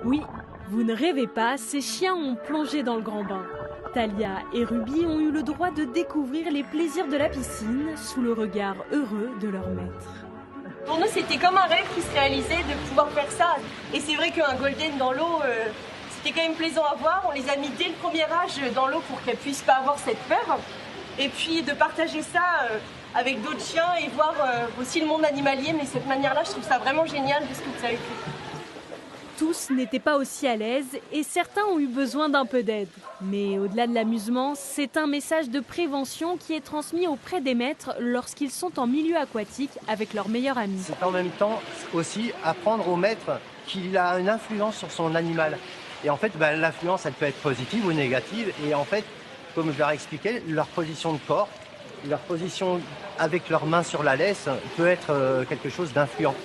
Oui, vous ne rêvez pas, ces chiens ont plongé dans le grand bain. Talia et Ruby ont eu le droit de découvrir les plaisirs de la piscine sous le regard heureux de leur maître. Pour nous, c'était comme un rêve qui se réalisait de pouvoir faire ça. Et c'est vrai qu'un golden dans l'eau, c'était quand même plaisant à voir. On les a mis dès le premier âge dans l'eau pour qu'elles puissent pas avoir cette peur. Et puis de partager ça avec d'autres chiens et voir aussi le monde animalier. Mais de cette manière-là, je trouve ça vraiment génial de ce que vous avez fait. Tous n'étaient pas aussi à l'aise et certains ont eu besoin d'un peu d'aide. Mais au-delà de l'amusement, c'est un message de prévention qui est transmis auprès des maîtres lorsqu'ils sont en milieu aquatique avec leurs meilleurs amis. C'est en même temps aussi apprendre au maître qu'il a une influence sur son animal. Et en fait, l'influence, elle peut être positive ou négative. Et en fait, comme je leur expliquais, leur position de corps, leur position avec leurs mains sur la laisse peut être quelque chose d'influent.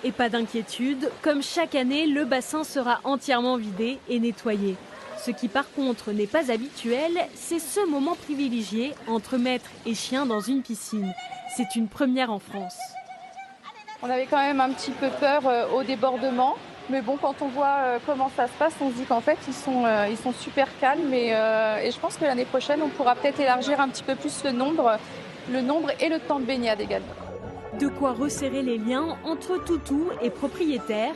Et pas d'inquiétude, comme chaque année, le bassin sera entièrement vidé et nettoyé. Ce qui par contre n'est pas habituel, c'est ce moment privilégié entre maître et chien dans une piscine. C'est une première en France. On avait quand même un petit peu peur au débordement. Mais bon, quand on voit comment ça se passe, on se dit qu'en fait, ils sont super calmes. Et je pense que l'année prochaine, on pourra peut-être élargir un petit peu plus le nombre et le temps de baignade également. De quoi resserrer les liens entre toutou et propriétaire.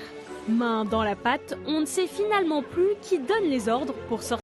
Main dans la pâte, on ne sait finalement plus qui donne les ordres pour sortir.